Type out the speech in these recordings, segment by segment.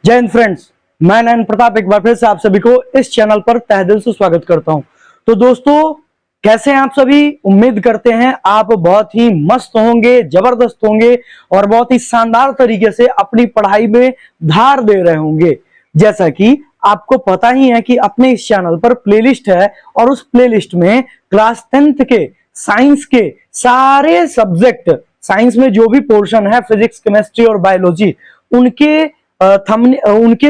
जय हिंद फ्रेंड्स, मैं नयन प्रताप एक बार फिर से आप सभी को इस चैनल पर तहे दिल से स्वागत करता हूं। तो दोस्तों, कैसे हैं आप सभी? उम्मीद करते हैं आप बहुत ही मस्त होंगे, जबरदस्त होंगे और बहुत ही शानदार तरीके से अपनी पढ़ाई में धार दे रहे होंगे। जैसा कि आपको पता ही है कि अपने इस चैनल पर प्लेलिस्ट है और उस प्लेलिस्ट में क्लास 10th के साइंस के सारे सब्जेक्ट, साइंस में जो भी पोर्शन है, फिजिक्स, केमिस्ट्री और बायोलॉजी, उनके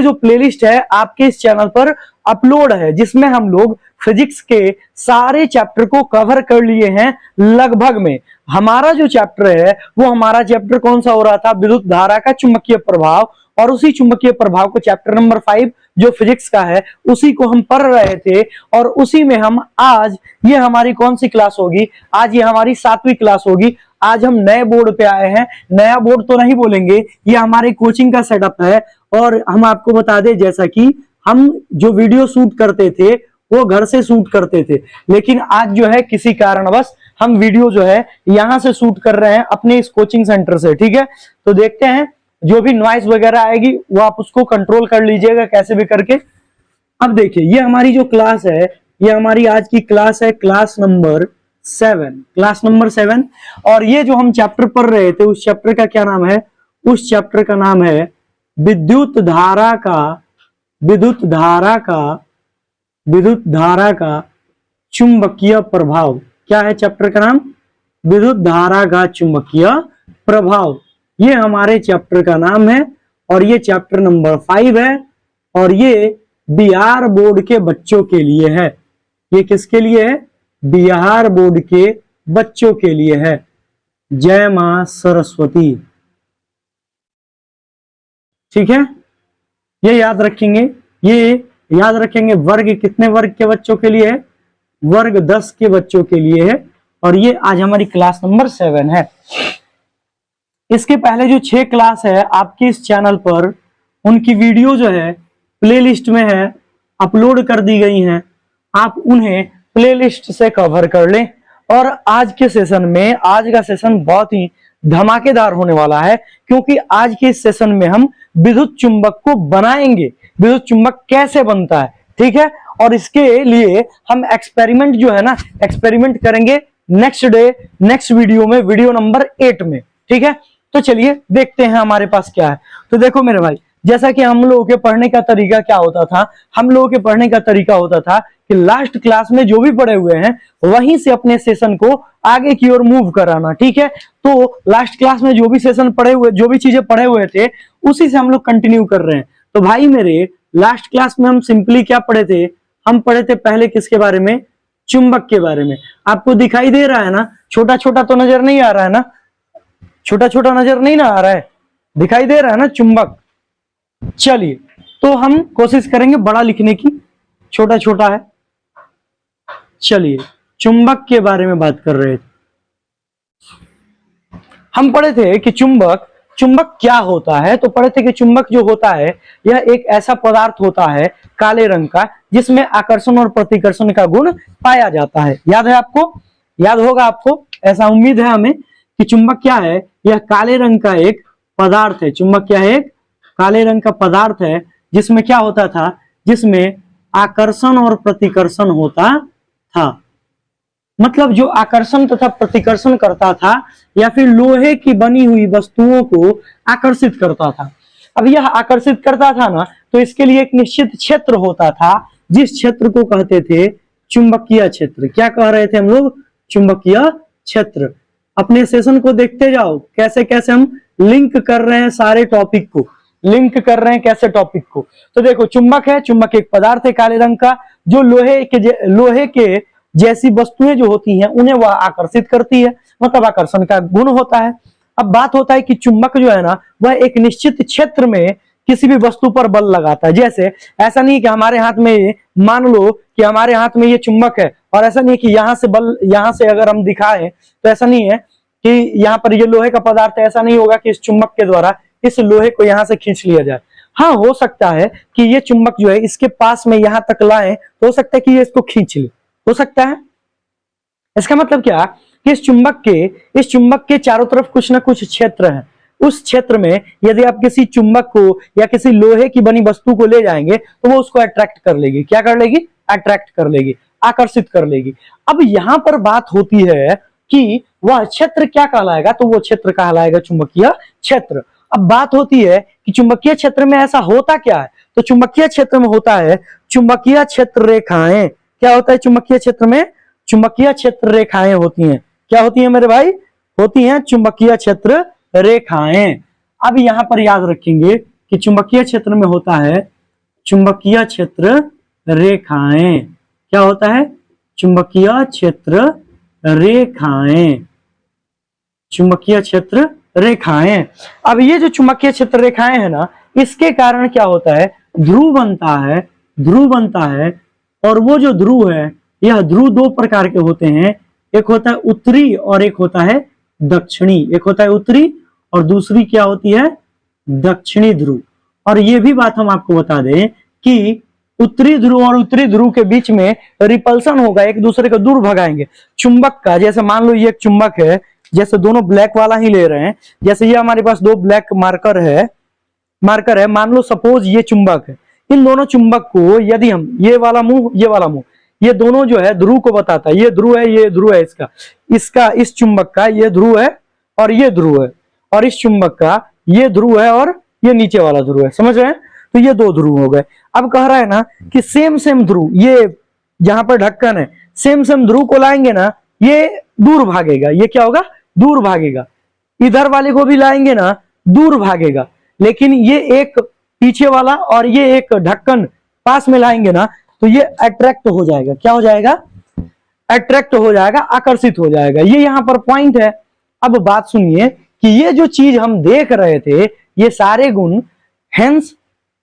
जो प्लेलिस्ट है आपके इस चैनल पर अपलोड है, जिसमें हम लोग फिजिक्स के सारे चैप्टर को कवर कर लिए हैं लगभग में। हमारा जो चैप्टर है वो हमारा चैप्टर कौन सा हो रहा था? विद्युत धारा का चुंबकीय प्रभाव। और उसी चुंबकीय प्रभाव को चैप्टर नंबर 5 जो फिजिक्स का है उसी को हम पढ़ रहे थे। और उसी में हम आज, ये हमारी कौन सी क्लास होगी? आज ये हमारी 7वीं क्लास होगी। आज हम नए बोर्ड पे आए हैं। नया बोर्ड तो नहीं बोलेंगे, ये हमारे कोचिंग का सेटअप है। और हम आपको बता दें, जैसा कि हम जो वीडियो शूट करते थे वो घर से शूट करते थे, लेकिन आज जो है किसी कारणवश हम वीडियो जो है यहां से शूट कर रहे हैं अपने इस कोचिंग सेंटर से। ठीक है, तो देखते हैं, जो भी नॉइस वगैरह आएगी वो आप उसको कंट्रोल कर लीजिएगा कैसे भी करके। अब देखिए, ये हमारी जो क्लास है, ये हमारी आज की क्लास है, क्लास नंबर 7। और ये जो हम चैप्टर पढ़ रहे थे, उस चैप्टर का क्या नाम है? उस चैप्टर का नाम है विद्युत धारा का चुंबकीय प्रभाव। क्या है चैप्टर का नाम? विद्युत धारा का चुंबकीय प्रभाव। ये हमारे चैप्टर का नाम है और ये चैप्टर नंबर 5 है। और ये बिहार बोर्ड के बच्चों के लिए है। ये किसके लिए है? बिहार बोर्ड के बच्चों के लिए है। जय मां सरस्वती। ठीक है, ये याद रखेंगे। वर्ग कितने वर्ग के बच्चों के लिए है? वर्ग 10 के बच्चों के लिए है। और ये आज हमारी क्लास नंबर 7 है। इसके पहले जो 6 क्लास है आपके इस चैनल पर, उनकी वीडियो जो है प्लेलिस्ट में है, अपलोड कर दी गई हैं। आप उन्हें प्लेलिस्ट से कवर कर लें। और आज के सेशन में, आज का सेशन बहुत ही धमाकेदार होने वाला है, क्योंकि आज के इस सेशन में हम विद्युत चुंबक को बनाएंगे। विद्युत चुंबक कैसे बनता है, ठीक है? और इसके लिए हम एक्सपेरिमेंट जो है ना, एक्सपेरिमेंट करेंगे नेक्स्ट वीडियो में, वीडियो नंबर 8 में। ठीक है, तो चलिए देखते हैं हमारे पास क्या है। तो देखो मेरे भाई, जैसा कि हम लोगों के पढ़ने का तरीका क्या होता था? हम लोगों के पढ़ने का तरीका होता था कि लास्ट क्लास में जो भी पढ़े हुए हैं वहीं से अपने सेशन को आगे की ओर मूव कराना। ठीक है, तो लास्ट क्लास में जो भी सेशन पढ़े हुए, जो भी चीजें पढ़े हुए थे, उसी से हम लोग कंटिन्यू कर रहे हैं। तो भाई मेरे, लास्ट क्लास में हम सिंपली क्या पढ़े थे? हम पढ़े थे पहले किसके बारे में? चुंबक के बारे में। आपको दिखाई दे रहा है ना? छोटा छोटा तो नजर नहीं आ रहा है ना? छोटा छोटा नजर नहीं ना आ रहा है? दिखाई दे रहा है ना चुंबक? चलिए, तो हम कोशिश करेंगे बड़ा लिखने की, छोटा छोटा है। चलिए, चुंबक के बारे में बात कर रहे थे। हम पढ़े थे कि चुंबक क्या होता है। तो पढ़े थे कि चुंबक जो होता है, यह एक ऐसा पदार्थ होता है काले रंग का, जिसमें आकर्षण और प्रतिकर्षण का गुण पाया जाता है। याद है आपको? याद होगा आपको, ऐसा उम्मीद है हमें, कि चुंबक क्या है? यह काले रंग का एक पदार्थ है। चुंबक क्या है? एक काले रंग का पदार्थ है, जिसमें क्या होता था? जिसमें आकर्षण और प्रतिकर्षण होता था। मतलब जो आकर्षण तथा प्रतिकर्षण करता था, या फिर लोहे की बनी हुई वस्तुओं को आकर्षित करता था। अब यह आकर्षित करता था ना, तो इसके लिए एक निश्चित क्षेत्र होता था, जिस क्षेत्र को कहते थे चुंबकीय क्षेत्र। क्या कह रहे थे हम लोग? चुंबकीय क्षेत्र। अपने सेशन को देखते जाओ, कैसे कैसे हम लिंक कर रहे हैं सारे टॉपिक को, लिंक कर रहे हैं कैसे टॉपिक को। तो देखो, चुंबक है, चुंबक एक पदार्थ है काले रंग का, जो लोहे के जैसी वस्तुएं जो होती हैं उन्हें वह आकर्षित करती है, मतलब आकर्षण का गुण होता है। अब बात होता है कि चुंबक जो है ना, वह एक निश्चित क्षेत्र में किसी भी वस्तु पर बल लगाता है। जैसे ऐसा नहीं कि हमारे हाथ में, मान लो कि हमारे हाथ में ये चुंबक है, और ऐसा नहीं कि यहां से बल, यहां से अगर हम दिखाएं तो ऐसा नहीं है कि यहाँ पर ये लोहे का पदार्थ है, ऐसा नहीं होगा कि इस चुंबक के द्वारा इस लोहे को यहां से खींच लिया जाए। हाँ, हो सकता है कि ये चुंबक जो है इसके पास में यहां तक लाए, तो हो सकता है कि ये इसको खींच ले, हो सकता है। इसका मतलब क्या कि इस चुंबक के चारों तरफ कुछ ना कुछ क्षेत्र है। उस क्षेत्र में यदि आप किसी चुंबक को या किसी लोहे की बनी वस्तु को ले जाएंगे तो वो उसको अट्रैक्ट कर लेगी। क्या कर लेगी? अट्रैक्ट कर लेगी, आकर्षित कर लेगी। अब यहां पर बात होती है कि वह क्षेत्र क्या कहलाएगा, तो वो क्षेत्र कहलाएगा चुंबकीय क्षेत्र। अब बात होती है कि चुंबकीय क्षेत्र में ऐसा होता क्या है, तो चुंबकीय क्षेत्र में होता है चुंबकीय क्षेत्र रेखाएं। क्या होता है चुंबकीय क्षेत्र में? चुंबकीय क्षेत्र रेखाएं होती हैं। क्या होती है मेरे भाई? होती हैं चुंबकीय क्षेत्र रेखाएं। अब यहां पर याद रखेंगे कि चुंबकीय क्षेत्र में होता है चुंबकीय क्षेत्र रेखाएं। क्या होता है? चुंबकीय क्षेत्र रेखाएं, चुंबकीय क्षेत्र रेखाएं। अब ये जो चुंबकीय क्षेत्र रेखाएं है ना, इसके कारण क्या होता है? ध्रुव बनता है, ध्रुव बनता है। और वो जो ध्रुव है, यह ध्रुव दो प्रकार के होते हैं, एक होता है उत्तरी और एक होता है दक्षिणी। एक होता है उत्तरी और दूसरी क्या होती है? दक्षिणी ध्रुव। और ये भी बात हम आपको बता दें कि उत्तरी ध्रुव और उत्तरी ध्रुव के बीच में रिपल्सन होगा, एक दूसरे को दूर भगाएंगे। चुंबक का, जैसे मान लो ये एक चुंबक है, जैसे दोनों ब्लैक वाला ही ले रहे हैं, जैसे ये हमारे पास दो ब्लैक मार्कर है, मान लो सपोज ये चुंबक है। इन दोनों चुंबक को यदि हम ये वाला मुंह, ये वाला मुंह, ये दोनों जो है ध्रुव को बताता है, ये ध्रुव है, ये ध्रुव है, इसका इस चुंबक का ये ध्रुव है और ये ध्रुव है, और इस चुंबक का ये ध्रुव है और ये नीचे वाला ध्रुव है। समझ रहे हैं? तो ये दो ध्रुव हो गए। अब कह रहा है ना कि सेम सेम ध्रुव, ये जहां पर ढक्कन है, सेम सेम ध्रुव को लाएंगे ना, ये दूर भागेगा। ये क्या होगा? दूर भागेगा। इधर वाले को भी लाएंगे ना, दूर भागेगा। लेकिन ये एक पीछे वाला और ये एक ढक्कन पास में लाएंगे ना, तो ये अट्रैक्ट हो जाएगा। क्या हो जाएगा? अट्रैक्ट हो जाएगा, आकर्षित हो जाएगा। ये यहां पर पॉइंट है। अब बात सुनिए कि ये जो चीज हम देख रहे थे, ये सारे गुण हेंस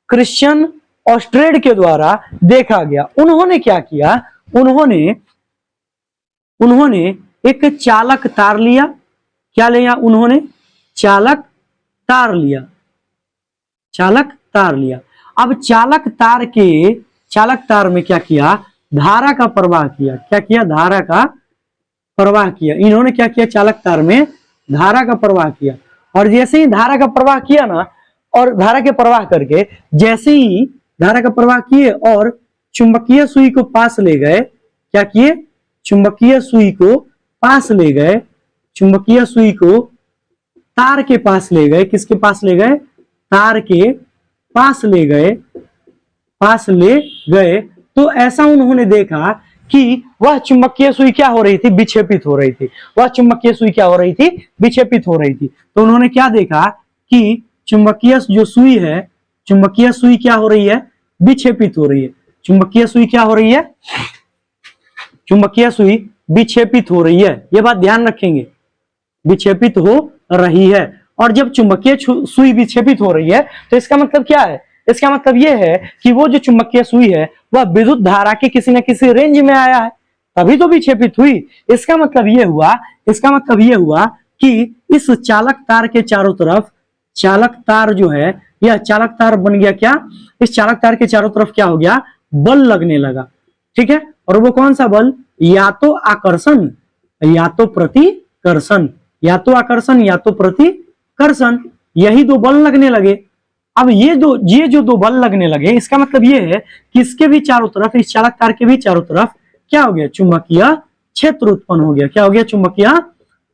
क्रिश्चियन ऑस्ट्रेड के द्वारा देखा गया। उन्होंने क्या किया? उन्होंने एक चालक तार लिया। क्या लिया उन्होंने? चालक तार लिया, चालक तार लिया। अब चालक तार में क्या किया? धारा का प्रवाह किया। क्या किया? धारा का प्रवाह किया। इन्होंने क्या किया? चालक तार में धारा का प्रवाह किया। और जैसे ही धारा का प्रवाह किया ना, और धारा के प्रवाह करके जैसे ही धारा का प्रवाह किए और चुंबकीय सुई को पास ले गए। क्या किए? चुंबकीय सुई को पास ले गए, चुंबकीय सुई को तार के पास ले गए। किसके पास ले गए? तार के पास ले गए, पास ले गए। तो ऐसा उन्होंने देखा कि वह चुंबकीय सुई क्या हो रही थी? विक्षेपित हो रही थी। वह चुंबकीय सुई क्या हो रही थी? विक्षेपित हो रही थी। तो उन्होंने क्या देखा कि चुंबकीय जो सुई है, चुंबकीय सुई क्या हो रही है? विक्षेपित हो रही है। चुंबकीय सुई क्या हो रही है? चुंबकीय सुई विक्षेपित हो रही है। यह बात ध्यान रखेंगे, विक्षेपित हो रही है। और जब चुंबकीय सुई विक्षेपित हो रही है तो इसका मतलब क्या है? इसका मतलब यह है कि वो जो चुंबकीय सुई है वह विद्युत धारा के किसी न किसी रेंज में आया है, तभी तो विक्षेपित हुई। इसका मतलब यह हुआ कि इस चालक तार के चारों तरफ, चालक तार जो है, यह चालक तार बन गया क्या? इस चालक तार के चारों तरफ क्या हो गया? बल लगने लगा। ठीक है? और वो कौन सा बल? या तो आकर्षण या तो प्रतिकर्षण, या तो आकर्षण या तो प्रतिकर्षण, यही दो बल लगने लगे। अब ये जो दो बल लगने लगे, इसका मतलब ये है कि इसके भी चारों तरफ, इस चालक तार के भी चारों तरफ क्या हो गया? चुंबकीय क्षेत्र उत्पन्न हो गया। क्या हो गया? चुंबकीय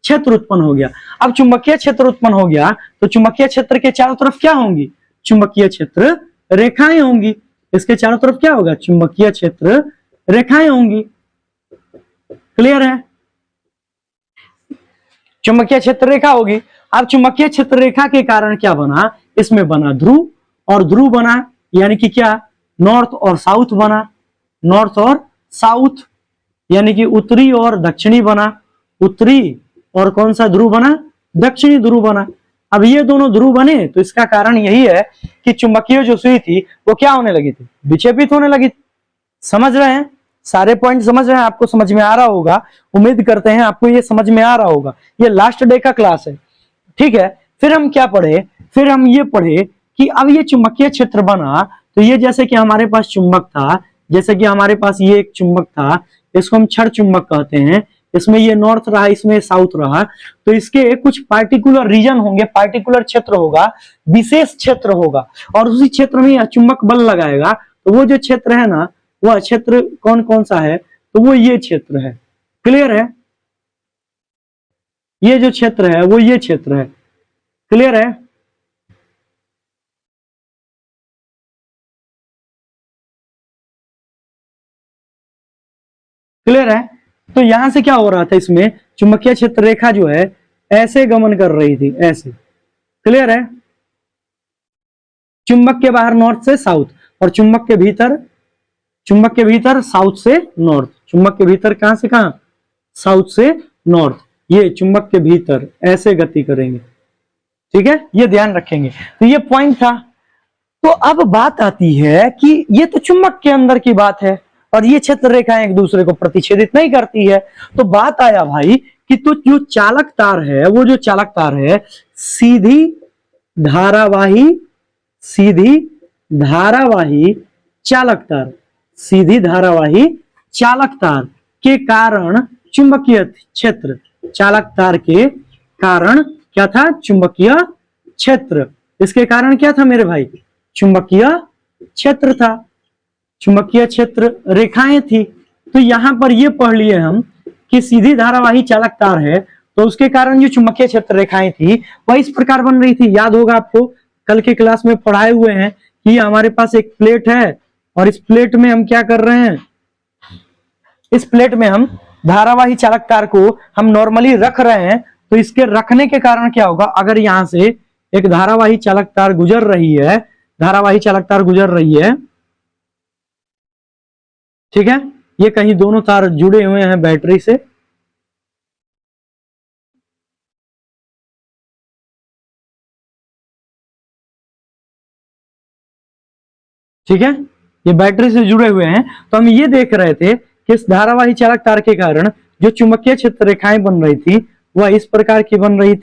क्षेत्र उत्पन्न हो गया। अब चुंबकीय क्षेत्र उत्पन्न हो गया तो चुंबकीय क्षेत्र के चारों तरफ क्या होंगी? चुंबकीय क्षेत्र रेखाएं होंगी। इसके चारों तरफ क्या होगा? चुंबकीय क्षेत्र रेखाएं होंगी। क्लियर है? चुंबकीय क्षेत्र रेखा होगी। अब चुंबकीय क्षेत्र रेखा के कारण क्या बना? इसमें बना ध्रुव, और ध्रुव बना यानी कि क्या? नॉर्थ और साउथ बना। नॉर्थ और साउथ यानी कि उत्तरी और दक्षिणी बना। उत्तरी और कौन सा ध्रुव बना? दक्षिणी ध्रुव बना। अब ये दोनों ध्रुव बने तो इसका कारण यही है कि चुंबकीय जो सुई थी वो क्या होने लगी थी? विक्षेपित होने लगी थी। समझ रहे हैं? सारे पॉइंट समझ रहे हैं? आपको समझ में आ रहा होगा, उम्मीद करते हैं आपको ये समझ में आ रहा होगा। ये लास्ट डे का क्लास है। ठीक है? फिर हम क्या पढ़े? फिर हम ये पढ़े कि अब ये चुंबकीय क्षेत्र बना तो ये जैसे कि हमारे पास चुंबक था, जैसे कि हमारे पास ये एक चुंबक था, इसको हम क्षण चुंबक कहते हैं। इसमें ये नॉर्थ रहा, इसमें साउथ रहा, तो इसके कुछ पार्टिकुलर रीजन होंगे, पार्टिकुलर क्षेत्र होगा, विशेष क्षेत्र होगा, और उसी क्षेत्र में यह चुंबक बल लगाएगा। तो वो जो क्षेत्र है ना, वह क्षेत्र कौन कौन सा है, तो वो ये क्षेत्र है। क्लियर है? ये जो क्षेत्र है वो ये क्षेत्र है। क्लियर है? क्लियर है? तो यहां से क्या हो रहा था, इसमें चुंबकीय क्षेत्र रेखा जो है ऐसे गमन कर रही थी, ऐसे। क्लियर है? चुंबक के बाहर नॉर्थ से साउथ, और चुंबक के भीतर साउथ से नॉर्थ। चुंबक के भीतर कहां से कहां? साउथ से नॉर्थ। ये चुंबक के भीतर ऐसे गति करेंगे। ठीक है, ये ध्यान रखेंगे। तो ये पॉइंट था। तो अब बात आती है कि ये तो चुंबक के अंदर की बात है, और ये क्षेत्र रेखाएं एक दूसरे को प्रतिच्छेदित नहीं करती है। तो बात आया भाई कि तो जो चालक तार है, वो जो चालक तार है सीधी धारावाही चालक तार के कारण चुंबकीय क्षेत्र, चालक तार के कारण क्या था? चुंबकीय क्षेत्र। इसके कारण क्या था मेरे भाई? चुंबकीय क्षेत्र था, चुंबकीय क्षेत्र रेखाएं थी। तो यहां पर ये पढ़ लिए हम कि सीधी धारावाही चालक तार है, तो उसके कारण जो चुंबकीय क्षेत्र रेखाएं थी वह इस प्रकार बन रही थी। याद होगा आपको, कल के क्लास में पढ़ाए हुए हैं कि हमारे पास एक प्लेट है, और इस प्लेट में हम क्या कर रहे हैं, इस प्लेट में हम धारावाही चालक तार को हम नॉर्मली रख रहे हैं। तो इसके रखने के कारण क्या होगा, अगर यहां से एक धारावाही चालक तार गुजर रही है, ठीक है, ये कहीं दोनों तार जुड़े हुए हैं बैटरी से, ठीक है, ये बैटरी से जुड़े हुए हैं। तो हम ये देख रहे थे कि इस धारावाही चालक तार के कारण जो चुंबकीय क्षेत्र रेखाएं बन रही थी वह इस प्रकार की बन रही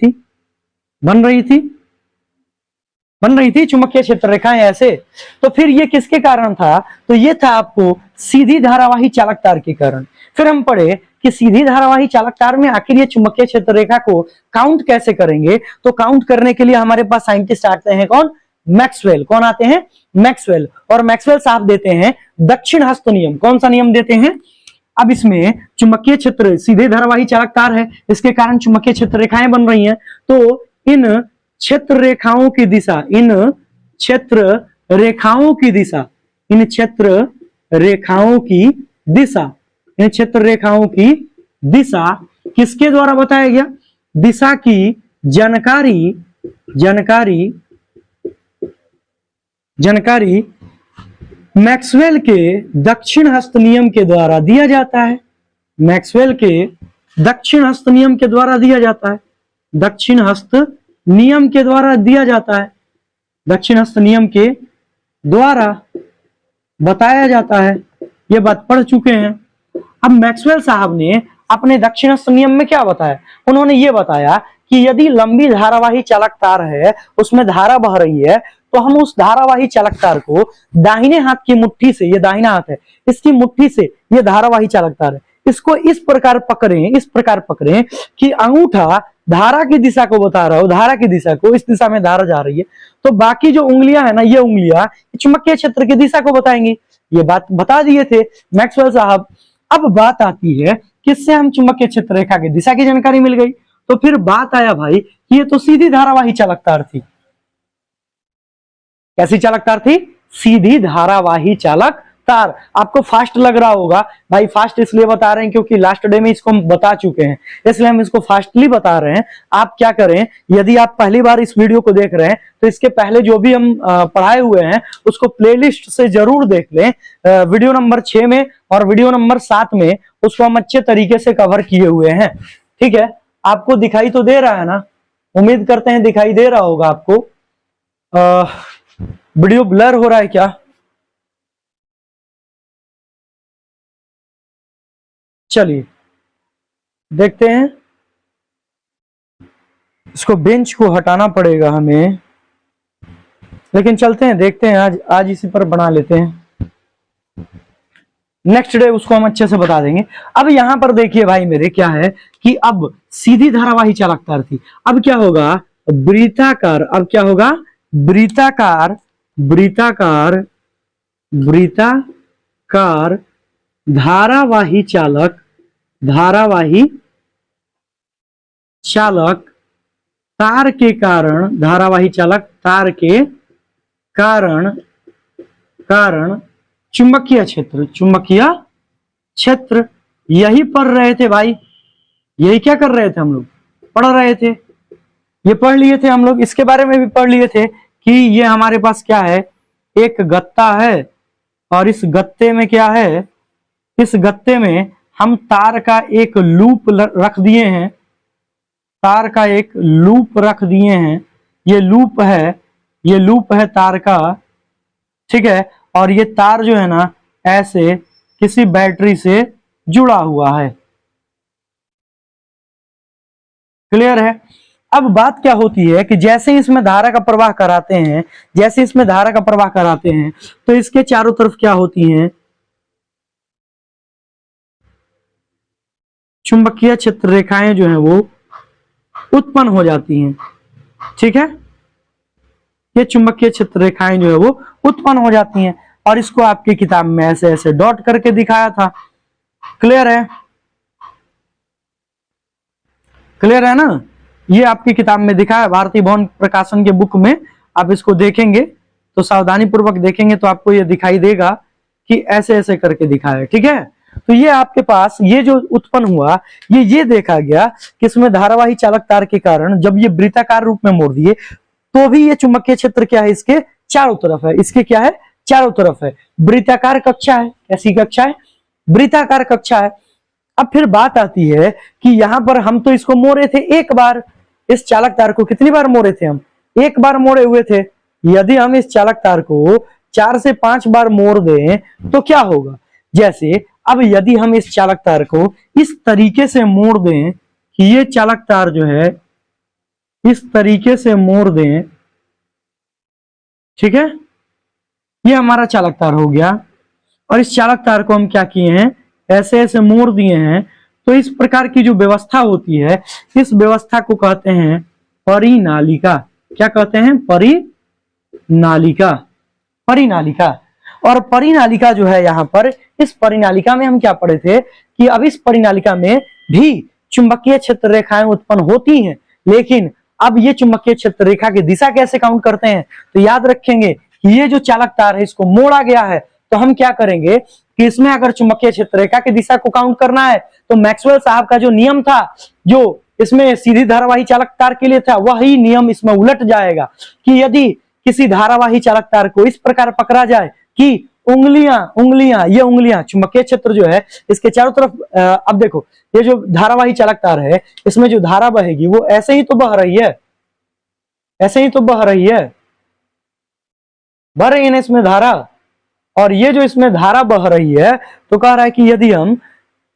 थी चुंबकीय क्षेत्र रेखाएं ऐसे। तो फिर ये किसके कारण था? तो ये था आपको सीधी धारावाही चालक तार के कारण। फिर हम पढ़े कि सीधी धारावाही चालक तार में आखिर ये चुंबकीय क्षेत्र रेखा को काउंट कैसे करेंगे। तो काउंट करने के लिए हमारे पास साइंटिस्ट आते हैं, कौन? मैक्सवेल। कौन आते हैं? मैक्सवेल। और मैक्सवेल साहब देते हैं दक्षिण हस्त नियम। कौन सा नियम देते हैं? अब इसमें चुंबकीय क्षेत्र सीधे धारावाही चालक तार है, इसके कारण चुंबकीय क्षेत्र रेखाएं बन रही हैं। तो इन क्षेत्र रेखाओं की दिशा, इन क्षेत्र रेखाओं की दिशा किसके द्वारा बताया गया? दिशा की जानकारी मैक्सवेल के दक्षिण हस्त नियम के द्वारा दिया जाता है। मैक्सवेल के दक्षिण हस्त नियम के द्वारा दिया जाता है। दक्षिण हस्त नियम के द्वारा दिया जाता है। दक्षिण हस्त नियम के द्वारा बताया जाता है। ये बात पढ़ चुके हैं। अब मैक्सवेल साहब ने अपने दक्षिण हस्त नियम में क्या बताया? उन्होंने ये बताया कि यदि लंबी धारावाही चालक तार है, उसमें धारा बह रही है, तो हम उस धारावाही चालक तार को दाहिने हाथ की मुट्ठी से, ये दाहिना हाथ है, इसकी मुट्ठी से, ये धारावाही चालक तार है, इसको इस प्रकार पकड़ें कि अंगूठा धारा की दिशा को बता रहा हो, धारा की दिशा को, इस दिशा में धारा जा रही है, तो बाकी जो उंगलियां है ना, ये उंगलियां चुंबकीय क्षेत्र की दिशा को बताएंगी। ये बात बता दिए थे मैक्सवेल साहब। अब बात आती है किससे हम चुंबकीय क्षेत्र रेखा की दिशा की जानकारी मिल गई। तो फिर बात आया भाई कि ये तो सीधी धारावाही चालक तार थी। कैसी चालक तार थी? सीधी धारावाही चालक तार। आपको फास्ट लग रहा होगा भाई, फास्ट इसलिए बता रहे हैं क्योंकि लास्ट डे में इसको हम बता चुके हैं, इसलिए हम इसको फास्टली बता रहे हैं। आप क्या करें, यदि आप पहली बार इस वीडियो को देख रहे हैं तो इसके पहले जो भी हम पढ़ाए हुए हैं उसको प्लेलिस्ट से जरूर देख लें। वीडियो नंबर 6 में और वीडियो नंबर 7 में उसको हम अच्छे तरीके से कवर किए हुए हैं। ठीक है, आपको दिखाई तो दे रहा है ना? उम्मीद करते हैं दिखाई दे रहा होगा आपको। वीडियो ब्लर हो रहा है क्या? चलिए देखते हैं। इसको बेंच को हटाना पड़ेगा हमें, लेकिन चलते हैं, देखते हैं। आज इसी पर बना लेते हैं। नेक्स्ट डे उसको हम अच्छे से बता देंगे। अब यहां पर देखिए भाई मेरे क्या है कि अब सीधी धारावाही चालक तार थी, अब क्या होगा वृत्ताकार, अब क्या होगा वृत्ताकार, वृत्ताकार, वृत्ताकार धारावाही चालक, धारावाही चालक तार के कारण, धारावाही चालक तार के कारण, कारण चुंबकीय क्षेत्र, चुंबकीय क्षेत्र यही पढ़ रहे थे भाई, यही क्या कर रहे थे हम लोग, पढ़ रहे थे, ये पढ़ लिए थे हम लोग, इसके बारे में भी पढ़ लिए थे कि ये हमारे पास क्या है, एक गत्ता है और इस गत्ते में क्या है, इस गत्ते में हम तार का एक लूप रख दिए हैं, तार का एक लूप रख दिए हैं, ये लूप है, ये लूप है तार का, ठीक है, और ये तार जो है ना ऐसे किसी बैटरी से जुड़ा हुआ है, क्लियर है। अब बात क्या होती है कि जैसे इसमें धारा का प्रवाह कराते हैं, जैसे इसमें धारा का प्रवाह कराते हैं तो इसके चारों तरफ क्या होती हैं, चुंबकीय क्षेत्र रेखाएं जो है वो उत्पन्न हो जाती हैं, ठीक है, ये चुंबकीय क्षेत्र रेखाएं जो है वो उत्पन्न हो जाती हैं और इसको आपकी किताब में ऐसे ऐसे डॉट करके दिखाया था, क्लियर है, क्लियर है ना, ये आपकी किताब में दिखा है, भारतीय भवन प्रकाशन के बुक में आप इसको देखेंगे तो सावधानी पूर्वक देखेंगे तो आपको ये दिखाई देगा कि ऐसे ऐसे करके दिखा है, ठीक है। तो ये आपके पास ये जो उत्पन्न हुआ ये देखा गया कि इसमें धारावाही चालक तार के कारण जब ये वृत्ताकार रूप में मोड़ दिए तो भी ये चुंबकीय क्षेत्र क्या है, इसके चारों तरफ है, इसके क्या है, चारों तरफ है, वृत्ताकार कक्षा है, कैसी कक्षा है, वृत्ताकार कक्षा है। अब फिर बात आती है कि यहां पर हम तो इसको मोड़े थे एक बार, इस चालक तार को कितनी बार मोड़े थे हम, एक बार मोड़े हुए थे, यदि हम इस चालक तार को 4 से 5 बार मोड़ दें तो क्या होगा, जैसे अब यदि हम इस चालक तार को इस तरीके से मोड़ दें कि ये चालक तार जो है इस तरीके से मोड़ दें, ठीक है, ये हमारा चालक तार हो गया और इस चालक तार को हम क्या किए हैं, ऐसे ऐसे मोड़ दिए हैं, तो इस प्रकार की जो व्यवस्था होती है इस व्यवस्था को कहते हैं परिनालिका, क्या कहते हैं, परिनालिका, परिनालिका। और परिनालिका जो है यहाँ पर, इस परिनालिका में हम क्या पढ़े थे कि अब इस परिनालिका में भी चुंबकीय क्षेत्र रेखाएं उत्पन्न होती हैं, लेकिन अब ये चुंबकीय क्षेत्र रेखा की दिशा कैसे काउंट करते हैं, तो याद रखेंगे कि ये जो चालक तार है इसको मोड़ा गया है तो हम क्या करेंगे कि इसमें अगर चुंबकीय क्षेत्र रेखा की दिशा को काउंट करना है तो मैक्सवेल साहब का जो नियम था जो इसमें सीधी धारावाही चालक तार के लिए था वही नियम इसमें उलट जाएगा कि यदि किसी धारावाही चालक तार को इस प्रकार पकड़ा जाए कि उंगलियां ये उंगलियां चुंबकीय क्षेत्र जो है इसके चारों तरफ, अब देखो ये जो धारावाही चालक तार है इसमें जो धारा बहेगी वो ऐसे ही तो बह रही है, ऐसे ही तो बह रही है, बह रही है ना इसमें धारा, और ये जो इसमें धारा बह रही है तो कह रहा है कि यदि हम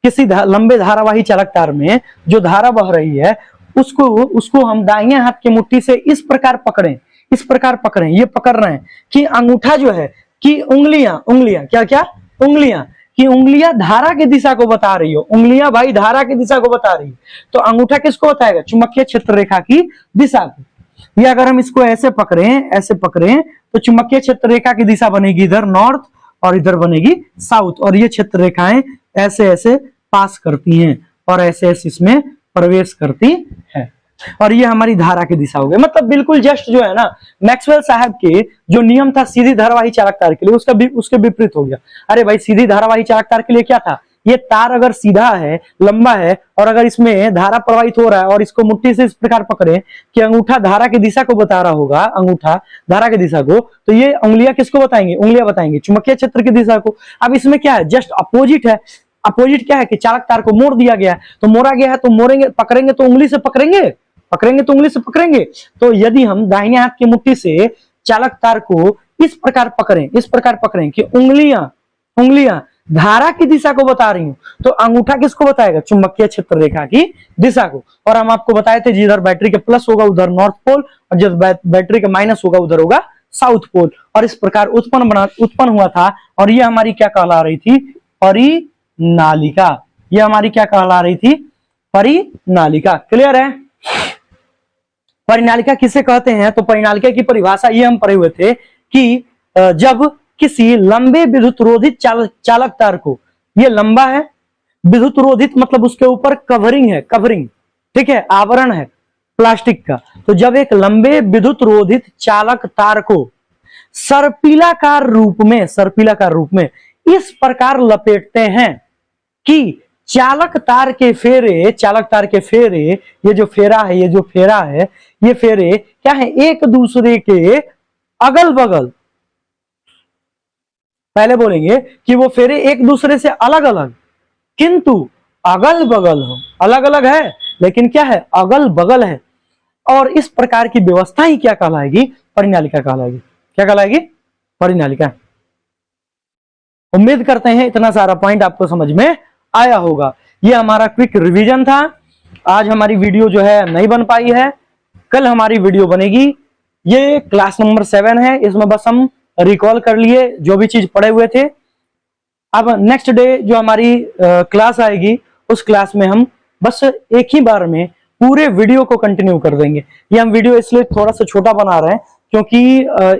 किसी लंबे धारावाही चालक तार में जो धारा बह रही है उसको हम दाहिने हाथ की मुट्ठी से इस प्रकार पकड़ें, इस प्रकार पकड़ें, ये पकड़ रहे हैं कि अंगूठा जो है कि उंगलियां क्या क्या उंगलियां कि उंगलियां धारा की दिशा को बता रही हो, उंगलियां भाई धारा की दिशा को बता रही है, तो अंगूठा किसको बताएगा, चुंबकीय क्षेत्र रेखा की दिशा को। ये अगर हम इसको ऐसे पकड़ें तो चुंबकीय क्षेत्र रेखा की दिशा बनेगी इधर नॉर्थ और इधर बनेगी साउथ, और ये क्षेत्र रेखाएं ऐसे ऐसे पास करती हैं और ऐसे ऐसे इसमें प्रवेश करती है, और ये हमारी धारा की दिशा हो गई। मतलब बिल्कुल जस्ट जो है ना मैक्सवेल साहब के जो नियम था सीधी धारावाही चालक तार के लिए उसके विपरीत हो गया। अरे भाई सीधी धारावाही चालक तार के लिए क्या था, ये तार अगर सीधा है, लंबा है, और अगर इसमें धारा प्रवाहित हो रहा है और इसको मुट्ठी से इस प्रकार पकड़े कि अंगूठा धारा की दिशा को बता रहा होगा, अंगूठा धारा की दिशा को, तो ये उंगलियां किसको बताएंगे, उंगलियां बताएंगे चुंबकीय क्षेत्र की दिशा को। अब इसमें क्या है, जस्ट अपोजिट है। अपोजिट क्या है कि चालक तार को मोड़ दिया गया है, तो मोड़ा गया है तो मोड़ेंगे, पकड़ेंगे तो उंगली से पकड़ेंगे, तो उंगली से पकड़ेंगे। तो यदि हम दाहिने हाथ की मुट्ठी से चालक तार को इस प्रकार पकड़ें कि उंगलियां धारा की दिशा को बता रही हूं, तो अंगूठा किसको बताएगा, चुंबकीय क्षेत्र रेखा की दिशा को। और हम आपको बताए थे जिधर बैटरी के प्लस होगा उधर नॉर्थ पोल और जिधर बैटरी के माइनस होगा उधर होगा साउथ पोल, और इस प्रकार उत्पन्न हुआ था। और ये हमारी क्या कहला रही थी, परिनालिका। ये हमारी क्या कहला रही थी? परिनालिका। क्लियर है? परिनालिका किसे कहते हैं? तो परिनालिका की परिभाषा ये हम पढ़े हुए थे कि जब किसी लंबे विद्युत रोधित चालक तार को, ये लंबा है, विद्युत रोधित मतलब उसके ऊपर कवरिंग है, कवरिंग, ठीक है, आवरण है प्लास्टिक का। तो जब एक लंबे विद्युत रोधित चालक तार को सर्पिलाकार रूप में इस प्रकार लपेटते हैं कि चालक तार के फेरे, ये जो फेरा है, ये फेरे क्या है? एक दूसरे के अगल बगल, पहले बोलेंगे कि वो फेरे एक दूसरे से अलग अलग, किंतु अगल बगल हो, अलग अलग है लेकिन क्या है? अगल बगल है। और इस प्रकार की व्यवस्था ही क्या कहलाएगी? परिनालिका कहलाएगी। क्या कहलाएगी? परिनालिका। उम्मीद करते हैं इतना सारा पॉइंट आपको समझ में आया होगा। ये हमारा क्विक रिवीजन था। आज हमारी वीडियो जो है नहीं बन पाई है, कल हमारी वीडियो बनेगी। ये क्लास नंबर 7 है, इसमें बस हम रिकॉल कर लिए जो भी चीज पढ़े हुए थे। अब नेक्स्ट डे जो हमारी क्लास आएगी, उस क्लास में हम बस एक ही बार में पूरे वीडियो को कंटिन्यू कर देंगे। ये हम वीडियो इसलिए थोड़ा सा छोटा बना रहे हैं क्योंकि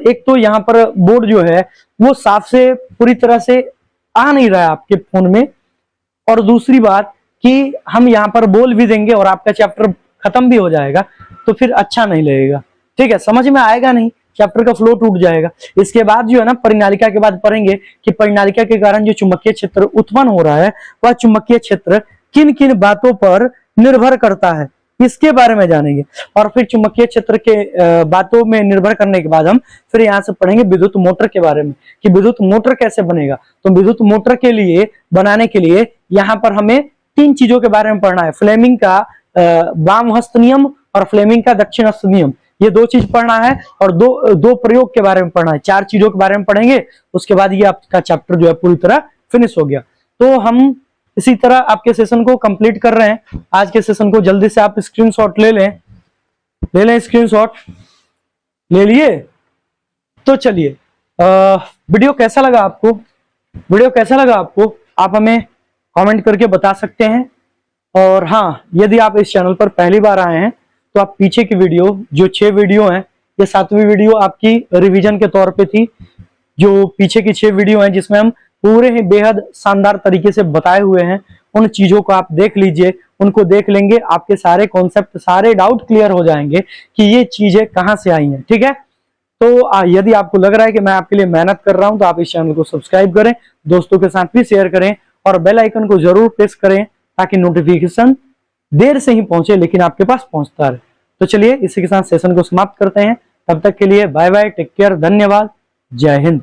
एक तो यहाँ पर बोर्ड जो है वो साफ से पूरी तरह से आ नहीं रहा है आपके फोन में, और दूसरी बात कि हम यहाँ पर बोल भी देंगे और आपका चैप्टर खत्म भी हो जाएगा तो फिर अच्छा नहीं लगेगा, ठीक है, समझ में आएगा नहीं, चैप्टर का फ्लो टूट जाएगा। इसके बाद जो है ना, परिनालिका के बाद पढ़ेंगे कि परिनालिका के कारण जो चुंबकीय क्षेत्र उत्पन्न हो रहा है, वह चुंबकीय क्षेत्र किन किन बातों पर निर्भर करता है, इसके बारे में जानेंगे। और फिर चुंबकीय क्षेत्र के बातों में निर्भर करने के बाद हम फिर यहाँ से पढ़ेंगे विद्युत मोटर के बारे में कि विद्युत मोटर कैसे बनेगा। तो विद्युत मोटर के लिए बनाने के लिए यहाँ पर हमें 3 चीजों के बारे में पढ़ना है। फ्लेमिंग का वाम हस्त नियम और फ्लेमिंग का दक्षिण हस्त नियम, ये 2 चीज पढ़ना है, और दो प्रयोग के बारे में पढ़ना है। 4 चीजों के बारे में पढ़ेंगे, उसके बाद ये आपका चैप्टर जो है पूरी तरह फिनिश हो गया। तो हम इसी तरह आपके सेशन को कंप्लीट कर रहे हैं। आज के सेशन को जल्दी से आप स्क्रीनशॉट ले लें, स्क्रीनशॉट ले लिए। तो चलिए, वीडियो कैसा लगा आपको? आप हमें कमेंट करके बता सकते हैं। और हाँ, यदि आप इस चैनल पर पहली बार आए हैं तो आप पीछे की वीडियो, जो 6 वीडियो हैं, ये 7वीं वीडियो आपकी रिवीजन के तौर पे थी। जो पीछे की 6 वीडियो हैं जिसमें हम पूरे ही बेहद शानदार तरीके से बताए हुए हैं, उन चीजों को आप देख लीजिए। उनको देख लेंगे, आपके सारे कॉन्सेप्ट, सारे डाउट क्लियर हो जाएंगे कि ये चीजें कहाँ से आई हैं, ठीक है। तो यदि आपको लग रहा है कि मैं आपके लिए मेहनत कर रहा हूं तो आप इस चैनल को सब्सक्राइब करें, दोस्तों के साथ भी शेयर करें और बेल आइकन को जरूर प्रेस करें ताकि नोटिफिकेशन देर से ही पहुंचे लेकिन आपके पास पहुंचता रहे। तो चलिए, इसी के साथ सेशन को समाप्त करते हैं। तब तक के लिए बाय बाय, टेक केयर, धन्यवाद, जय हिंद।